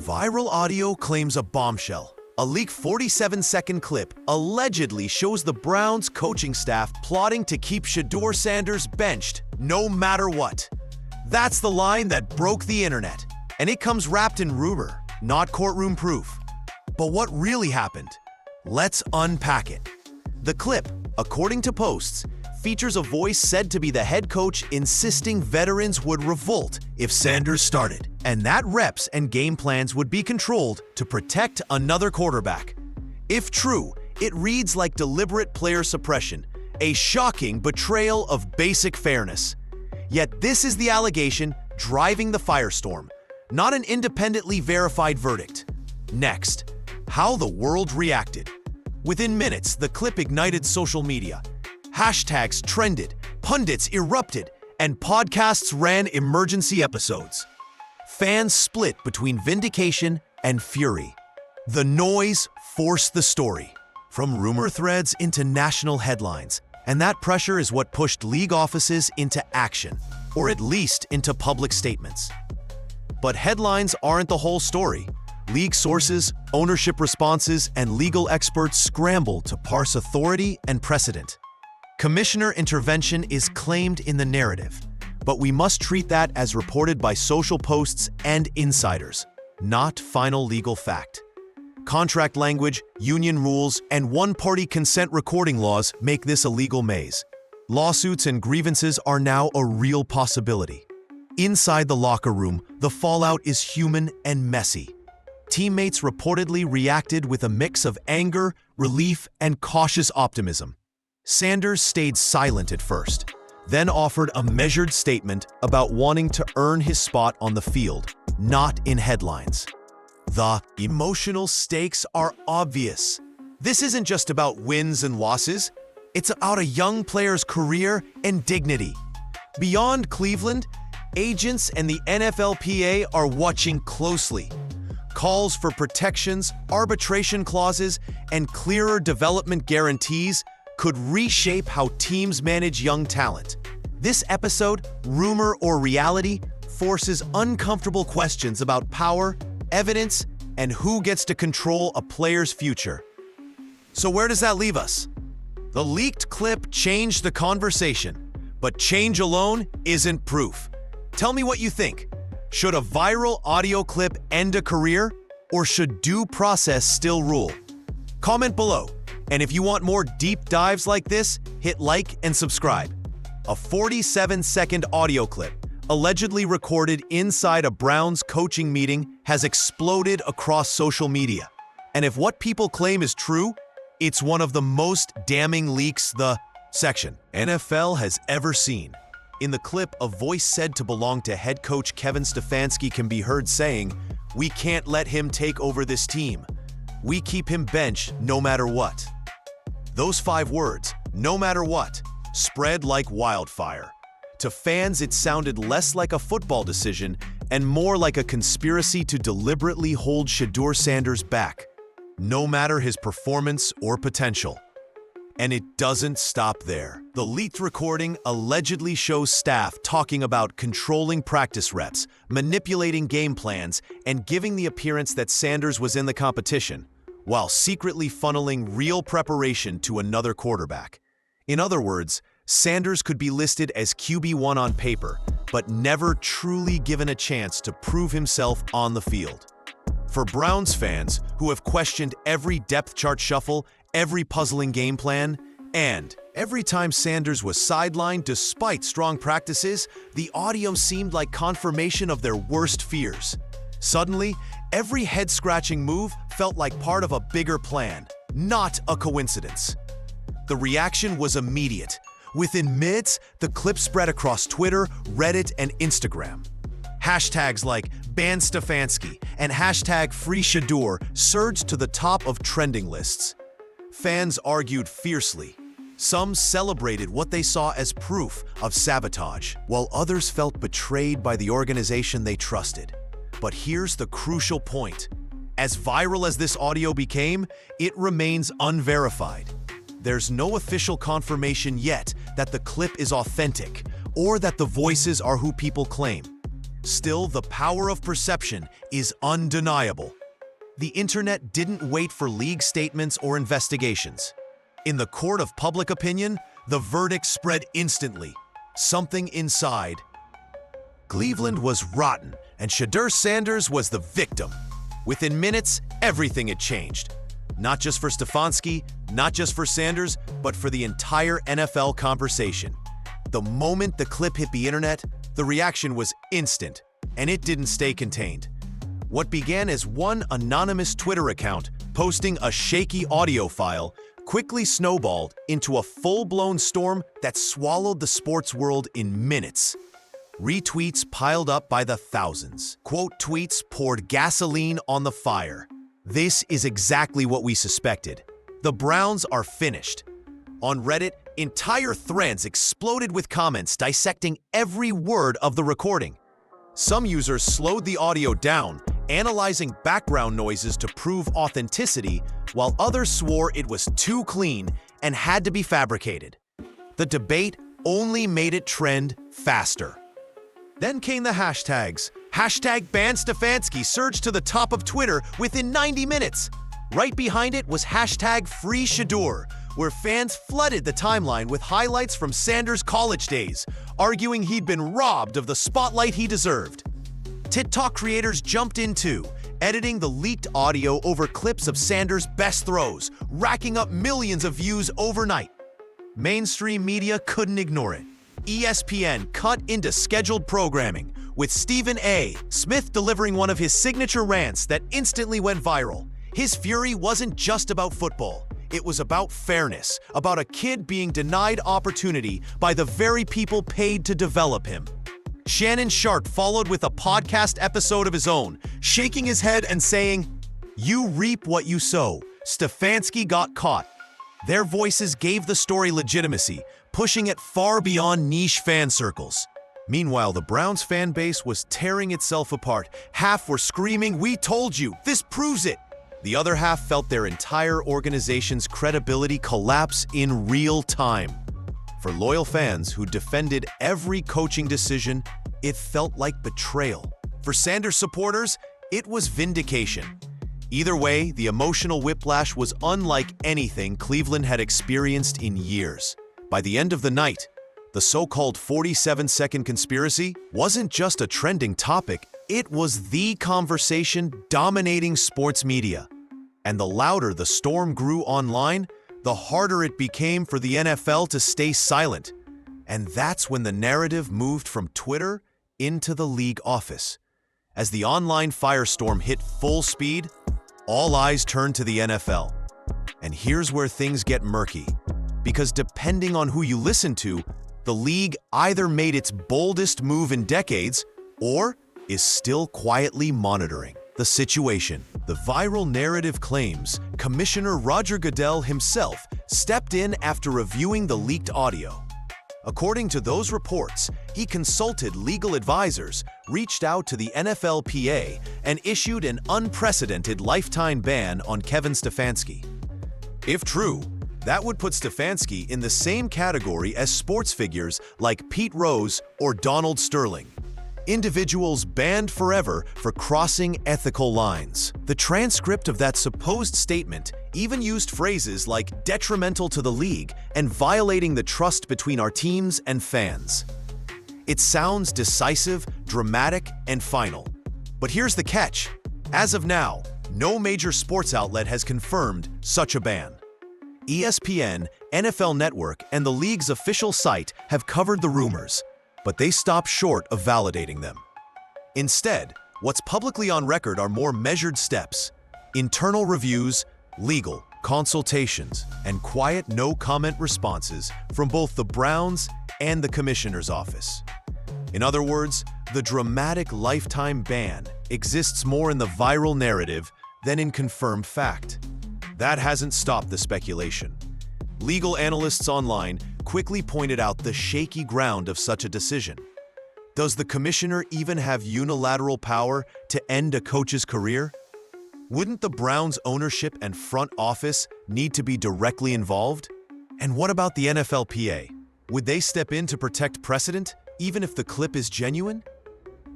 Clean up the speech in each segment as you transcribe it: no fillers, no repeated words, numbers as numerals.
Viral audio claims a bombshell. A leaked 47-second clip allegedly shows the Browns coaching staff plotting to keep Shedeur Sanders benched no matter what. That's the line that broke the internet, and it comes wrapped in rumor, not courtroom proof. But what really happened? Let's unpack it. The clip, according to posts, features a voice said to be the head coach insisting veterans would revolt if Sanders started, and that reps and game plans would be controlled to protect another quarterback. If true, it reads like deliberate player suppression, a shocking betrayal of basic fairness. Yet this is the allegation driving the firestorm, not an independently verified verdict. Next, how the world reacted. Within minutes, the clip ignited social media. Hashtags trended, pundits erupted, and podcasts ran emergency episodes. Fans split between vindication and fury. The noise forced the story, from rumor threads into national headlines, and that pressure is what pushed league offices into action, or at least into public statements. But headlines aren't the whole story. League sources, ownership responses, and legal experts scramble to parse authority and precedent. Commissioner intervention is claimed in the narrative, but we must treat that as reported by social posts and insiders, not final legal fact. Contract language, union rules, and one-party consent recording laws make this a legal maze. Lawsuits and grievances are now a real possibility. Inside the locker room, the fallout is human and messy. Teammates reportedly reacted with a mix of anger, relief, and cautious optimism. Sanders stayed silent at first, then offered a measured statement about wanting to earn his spot on the field, not in headlines. The emotional stakes are obvious. This isn't just about wins and losses. It's about a young player's career and dignity. Beyond Cleveland, agents and the NFLPA are watching closely. Calls for protections, arbitration clauses, and clearer development guarantees could reshape how teams manage young talent. This episode, Rumor or Reality, forces uncomfortable questions about power, evidence, and who gets to control a player's future. So where does that leave us? The leaked clip changed the conversation, but change alone isn't proof. Tell me what you think. Should a viral audio clip end a career, or should due process still rule? Comment below. And if you want more deep dives like this, hit like and subscribe. A 47-second audio clip, allegedly recorded inside a Browns coaching meeting, has exploded across social media. And if what people claim is true, it's one of the most damning leaks the section NFL has ever seen. In the clip, a voice said to belong to head coach Kevin Stefanski can be heard saying, "We can't let him take over this team. We keep him benched no matter what." Those 5 words, no matter what, spread like wildfire. To fans, it sounded less like a football decision and more like a conspiracy to deliberately hold Shedeur Sanders back, no matter his performance or potential. And it doesn't stop there. The leaked recording allegedly shows staff talking about controlling practice reps, manipulating game plans, and giving the appearance that Sanders was in the competition, while secretly funneling real preparation to another quarterback. In other words, Sanders could be listed as QB1 on paper, but never truly given a chance to prove himself on the field. For Browns fans who have questioned every depth chart shuffle, every puzzling game plan, and every time Sanders was sidelined despite strong practices, the audio seemed like confirmation of their worst fears. Suddenly, every head-scratching move felt like part of a bigger plan, not a coincidence. The reaction was immediate. Within minutes, the clip spread across Twitter, Reddit, and Instagram. Hashtags like BANS Stefanski and hashtag Free Shedeur surged to the top of trending lists. Fans argued fiercely. Some celebrated what they saw as proof of sabotage, while others felt betrayed by the organization they trusted. But here's the crucial point. As viral as this audio became, it remains unverified. There's no official confirmation yet that the clip is authentic or that the voices are who people claim. Still, the power of perception is undeniable. The internet didn't wait for league statements or investigations. In the court of public opinion, the verdict spread instantly. Something inside. Cleveland was rotten, and Shedeur Sanders was the victim. Within minutes, everything had changed. Not just for Stefanski, not just for Sanders, but for the entire NFL conversation. The moment the clip hit the internet, the reaction was instant, and it didn't stay contained. What began as one anonymous Twitter account posting a shaky audio file quickly snowballed into a full-blown storm that swallowed the sports world in minutes. Retweets piled up by the thousands. Quote tweets poured gasoline on the fire. This is exactly what we suspected. The Browns are finished. On Reddit, entire threads exploded with comments dissecting every word of the recording. Some users slowed the audio down, analyzing background noises to prove authenticity, while others swore it was too clean and had to be fabricated. The debate only made it trend faster. Then came the hashtags. Hashtag BANS Stefanski surged to the top of Twitter within 90 minutes. Right behind it was hashtag Free Shedeur, where fans flooded the timeline with highlights from Sanders' college days, arguing he'd been robbed of the spotlight he deserved. TikTok creators jumped in too, editing the leaked audio over clips of Sanders' best throws, racking up millions of views overnight. Mainstream media couldn't ignore it. ESPN cut into scheduled programming, with Stephen A. Smith delivering one of his signature rants that instantly went viral. His fury wasn't just about football. It was about fairness, about a kid being denied opportunity by the very people paid to develop him. Shannon Sharpe followed with a podcast episode of his own, shaking his head and saying, "You reap what you sow. Stefanski got caught." Their voices gave the story legitimacy, pushing it far beyond niche fan circles. Meanwhile, the Browns fan base was tearing itself apart. Half were screaming, "We told you! This proves it!" The other half felt their entire organization's credibility collapse in real time. For loyal fans who defended every coaching decision, it felt like betrayal. For Sanders supporters, it was vindication. Either way, the emotional whiplash was unlike anything Cleveland had experienced in years. By the end of the night, the so-called 47-second conspiracy wasn't just a trending topic, it was the conversation dominating sports media. And the louder the storm grew online, the harder it became for the NFL to stay silent. And that's when the narrative moved from Twitter into the league office. As the online firestorm hit full speed, all eyes turned to the NFL. And here's where things get murky. Because depending on who you listen to, the league either made its boldest move in decades or is still quietly monitoring the situation. The viral narrative claims Commissioner Roger Goodell himself stepped in after reviewing the leaked audio. According to those reports, he consulted legal advisors, reached out to the NFLPA, and issued an unprecedented lifetime ban on Kevin Stefanski. If true, that would put Stefanski in the same category as sports figures like Pete Rose or Donald Sterling. Individuals banned forever for crossing ethical lines. The transcript of that supposed statement even used phrases like detrimental to the league and violating the trust between our teams and fans. It sounds decisive, dramatic, and final. But here's the catch. As of now, no major sports outlet has confirmed such a ban. ESPN, NFL Network, and the league's official site have covered the rumors, but they stop short of validating them. Instead, what's publicly on record are more measured steps, internal reviews, legal consultations, and quiet no-comment responses from both the Browns and the Commissioner's office. In other words, the dramatic lifetime ban exists more in the viral narrative than in confirmed fact. That hasn't stopped the speculation. Legal analysts online quickly pointed out the shaky ground of such a decision. Does the commissioner even have unilateral power to end a coach's career? Wouldn't the Browns' ownership and front office need to be directly involved? And what about the NFLPA? Would they step in to protect precedent, even if the clip is genuine?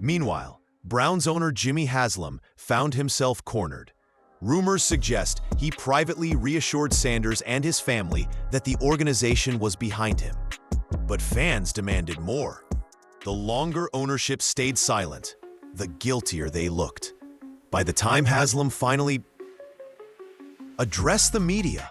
Meanwhile, Browns owner Jimmy Haslam found himself cornered. Rumors suggest he privately reassured Sanders and his family that the organization was behind him. But fans demanded more. The longer ownership stayed silent, the guiltier they looked. By the time Haslam finally addressed the media,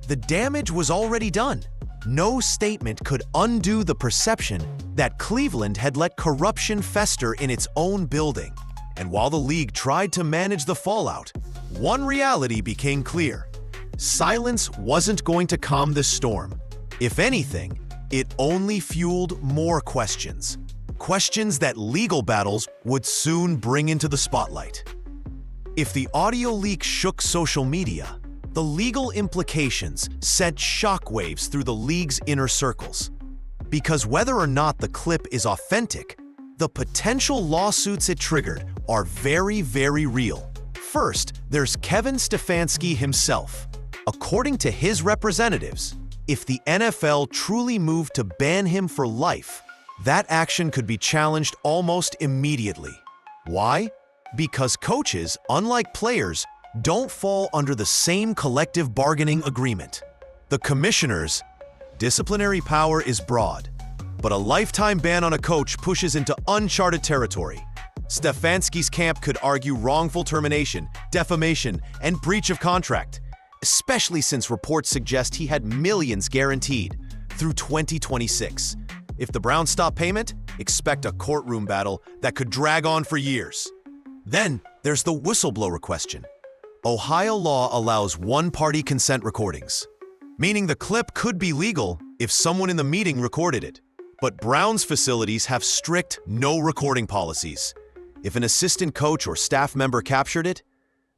the damage was already done. No statement could undo the perception that Cleveland had let corruption fester in its own building. And while the league tried to manage the fallout, one reality became clear. Silence wasn't going to calm the storm. If anything, it only fueled more questions. Questions that legal battles would soon bring into the spotlight. If the audio leak shook social media, the legal implications sent shockwaves through the league's inner circles. Because whether or not the clip is authentic, the potential lawsuits it triggered are very, very real. First, there's Kevin Stefanski himself. According to his representatives, if the NFL truly moved to ban him for life, that action could be challenged almost immediately. Why? Because coaches, unlike players, don't fall under the same collective bargaining agreement. The commissioner's disciplinary power is broad, but a lifetime ban on a coach pushes into uncharted territory. Stefanski's camp could argue wrongful termination, defamation, and breach of contract, especially since reports suggest he had millions guaranteed through 2026. If the Browns stop payment, expect a courtroom battle that could drag on for years. Then there's the whistleblower question. Ohio law allows one-party consent recordings, meaning the clip could be legal if someone in the meeting recorded it. But Browns facilities have strict no-recording policies. If an assistant coach or staff member captured it,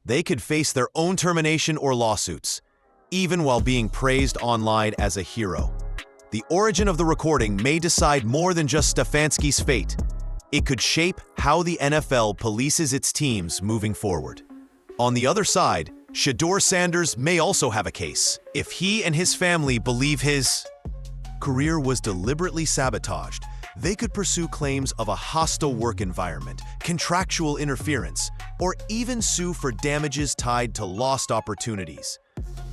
they could face their own termination or lawsuits, even while being praised online as a hero. The origin of the recording may decide more than just Stefanski's fate. It could shape how the NFL polices its teams moving forward. On the other side, Shedeur Sanders may also have a case. If he and his family believe his career was deliberately sabotaged, they could pursue claims of a hostile work environment, contractual interference, or even sue for damages tied to lost opportunities.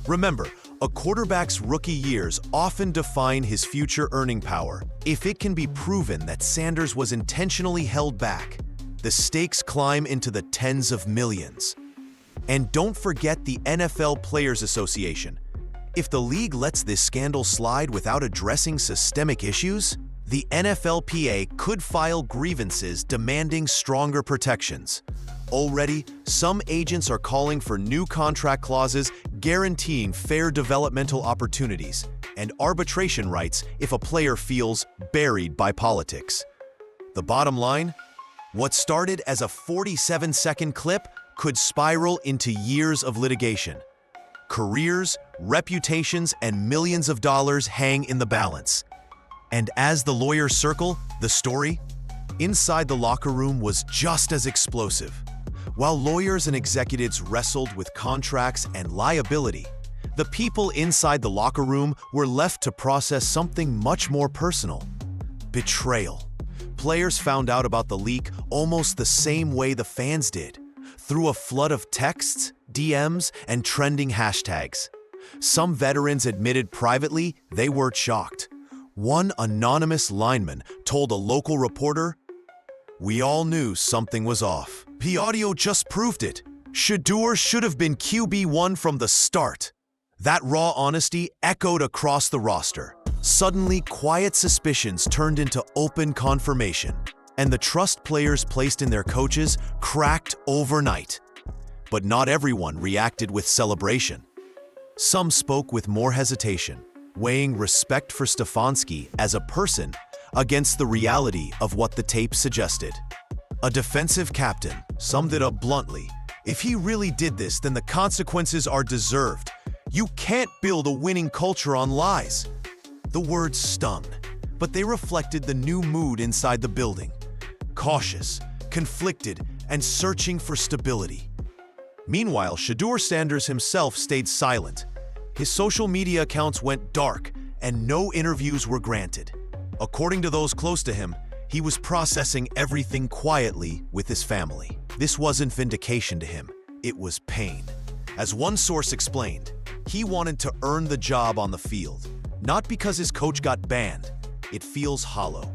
Remember, a quarterback's rookie years often define his future earning power. If it can be proven that Sanders was intentionally held back, the stakes climb into the tens of millions. And don't forget the NFL Players Association. If the league lets this scandal slide without addressing systemic issues, the NFLPA could file grievances demanding stronger protections. Already, some agents are calling for new contract clauses guaranteeing fair developmental opportunities and arbitration rights if a player feels buried by politics. The bottom line? What started as a 47-second clip could spiral into years of litigation. Careers, reputations, and millions of dollars hang in the balance. And as the lawyers circle the story, inside the locker room was just as explosive. While lawyers and executives wrestled with contracts and liability, the people inside the locker room were left to process something much more personal: betrayal. Players found out about the leak almost the same way the fans did, through a flood of texts, DMs, and trending hashtags. Some veterans admitted privately they weren't shocked. One anonymous lineman told a local reporter, "We all knew something was off. The audio just proved it. Shedeur should have been QB1 from the start." That raw honesty echoed across the roster. Suddenly, quiet suspicions turned into open confirmation, and the trust players placed in their coaches cracked overnight. But not everyone reacted with celebration. Some spoke with more hesitation, weighing respect for Stefanski as a person against the reality of what the tape suggested. A defensive captain summed it up bluntly: "If he really did this, then the consequences are deserved. You can't build a winning culture on lies." The words stung, but they reflected the new mood inside the building: cautious, conflicted, and searching for stability. Meanwhile, Shedeur Sanders himself stayed silent. His social media accounts went dark, and no interviews were granted. According to those close to him, He was processing everything quietly with his family. This wasn't vindication to him, it was pain. As one source explained, he wanted to earn the job on the field, not because his coach got banned. It feels hollow.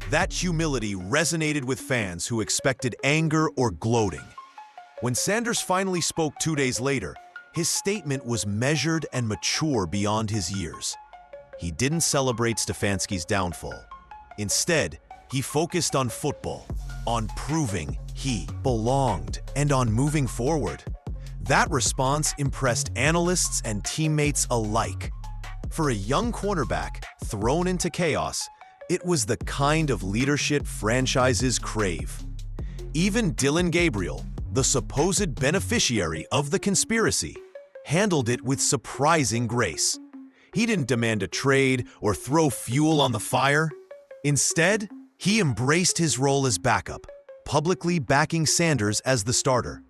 That humility resonated with fans who expected anger or gloating. When Sanders finally spoke 2 days later, his statement was measured and mature beyond his years. He didn't celebrate Stefanski's downfall. Instead, he focused on football, on proving he belonged, and on moving forward. That response impressed analysts and teammates alike. For a young cornerback thrown into chaos, it was the kind of leadership franchises crave. Even Dillon Gabriel, the supposed beneficiary of the conspiracy, handled it with surprising grace. He didn't demand a trade or throw fuel on the fire. Instead, he embraced his role as backup, publicly backing Sanders as the starter.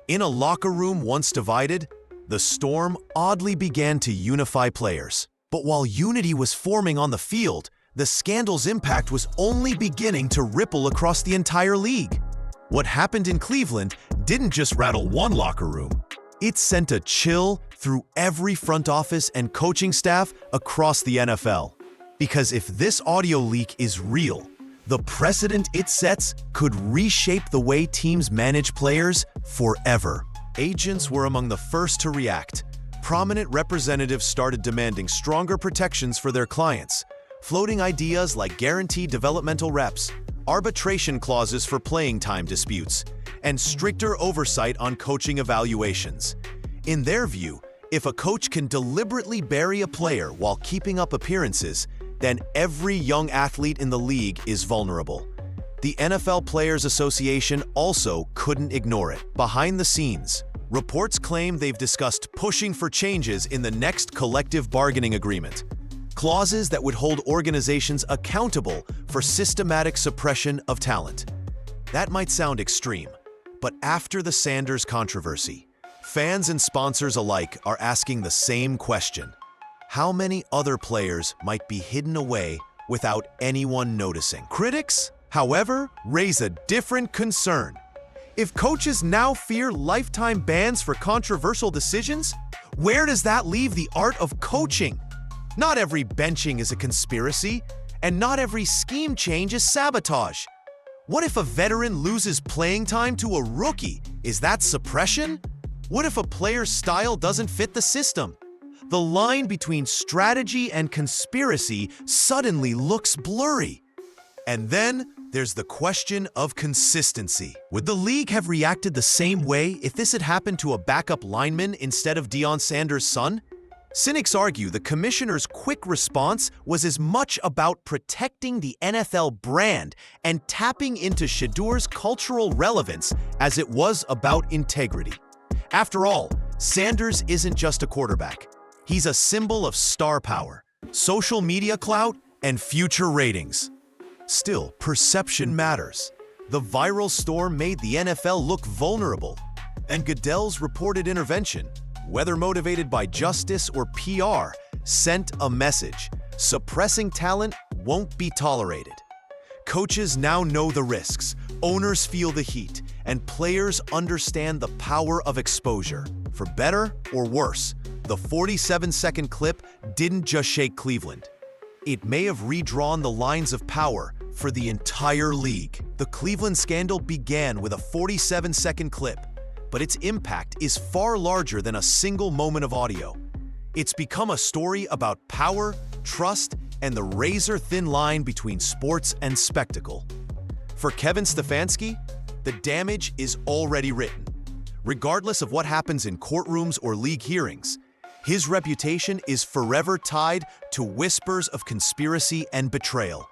In a locker room once divided, the storm oddly began to unify players. But while unity was forming on the field, the scandal's impact was only beginning to ripple across the entire league. What happened in Cleveland didn't just rattle one locker room. It sent a chill through every front office and coaching staff across the NFL. Because if this audio leak is real, the precedent it sets could reshape the way teams manage players forever. Agents were among the first to react. Prominent representatives started demanding stronger protections for their clients, floating ideas like guaranteed developmental reps, arbitration clauses for playing time disputes, and stricter oversight on coaching evaluations. In their view, if a coach can deliberately bury a player while keeping up appearances, then every young athlete in the league is vulnerable. The NFL Players Association also couldn't ignore it. Behind the scenes, reports claim they've discussed pushing for changes in the next collective bargaining agreement, clauses that would hold organizations accountable for systematic suppression of talent. That might sound extreme, but after the Sanders controversy, fans and sponsors alike are asking the same question. How many other players might be hidden away without anyone noticing? Critics, however, raise a different concern. If coaches now fear lifetime bans for controversial decisions, where does that leave the art of coaching? Not every benching is a conspiracy, and not every scheme change is sabotage. What if a veteran loses playing time to a rookie? Is that suppression? What if a player's style doesn't fit the system? The line between strategy and conspiracy suddenly looks blurry. And then there's the question of consistency. Would the league have reacted the same way if this had happened to a backup lineman instead of Deion Sanders' son? Cynics argue the commissioner's quick response was as much about protecting the NFL brand and tapping into Shedur's cultural relevance as it was about integrity. After all, Sanders isn't just a quarterback. He's a symbol of star power, social media clout, and future ratings. Still, perception matters. The viral storm made the NFL look vulnerable, and Goodell's reported intervention, whether motivated by justice or PR, sent a message. Suppressing talent won't be tolerated. Coaches now know the risks, owners feel the heat, and players understand the power of exposure. For better or worse, the 47-second clip didn't just shake Cleveland. It may have redrawn the lines of power for the entire league. The Cleveland scandal began with a 47-second clip, but its impact is far larger than a single moment of audio. It's become a story about power, trust, and the razor-thin line between sports and spectacle. For Kevin Stefanski, the damage is already written. Regardless of what happens in courtrooms or league hearings, his reputation is forever tied to whispers of conspiracy and betrayal.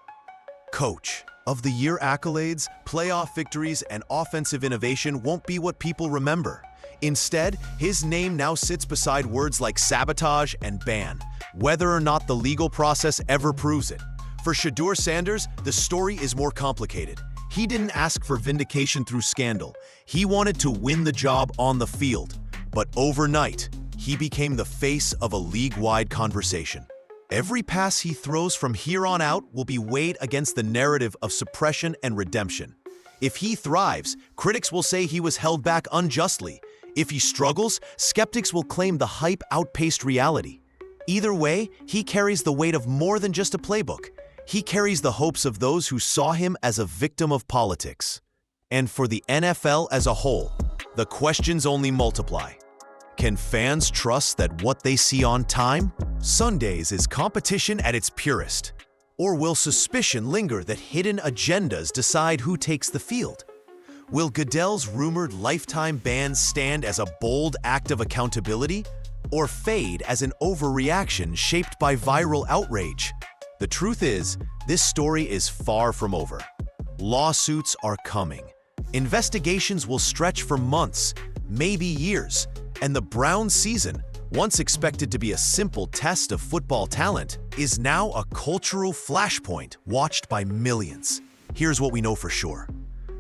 Coach of the Year accolades, playoff victories, and offensive innovation won't be what people remember. Instead, his name now sits beside words like sabotage and ban, whether or not the legal process ever proves it. For Shedeur Sanders, the story is more complicated. He didn't ask for vindication through scandal. He wanted to win the job on the field. But overnight, he became the face of a league-wide conversation. Every pass he throws from here on out will be weighed against the narrative of suppression and redemption. If he thrives, critics will say he was held back unjustly. If he struggles, skeptics will claim the hype outpaced reality. Either way, he carries the weight of more than just a playbook. He carries the hopes of those who saw him as a victim of politics. And for the NFL as a whole, the questions only multiply. Can fans trust that what they see on Time Sundays is competition at its purest? Or will suspicion linger that hidden agendas decide who takes the field? Will Goodell's rumored lifetime bans stand as a bold act of accountability, or fade as an overreaction shaped by viral outrage? The truth is, this story is far from over. Lawsuits are coming. Investigations will stretch for months, maybe years, and the Browns season, once expected to be a simple test of football talent, is now a cultural flashpoint watched by millions. Here's what we know for sure.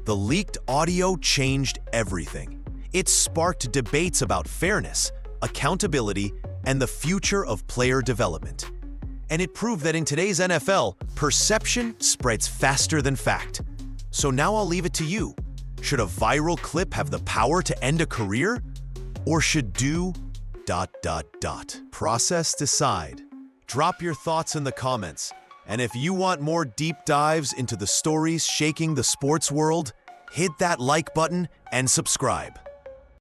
The leaked audio changed everything. It sparked debates about fairness, accountability, and the future of player development. And it proved that in today's NFL, perception spreads faster than fact. So now I'll leave it to you. Should a viral clip have the power to end a career? Or should process decide? Drop your thoughts in the comments. And if you want more deep dives into the stories shaking the sports world, hit that like button and subscribe.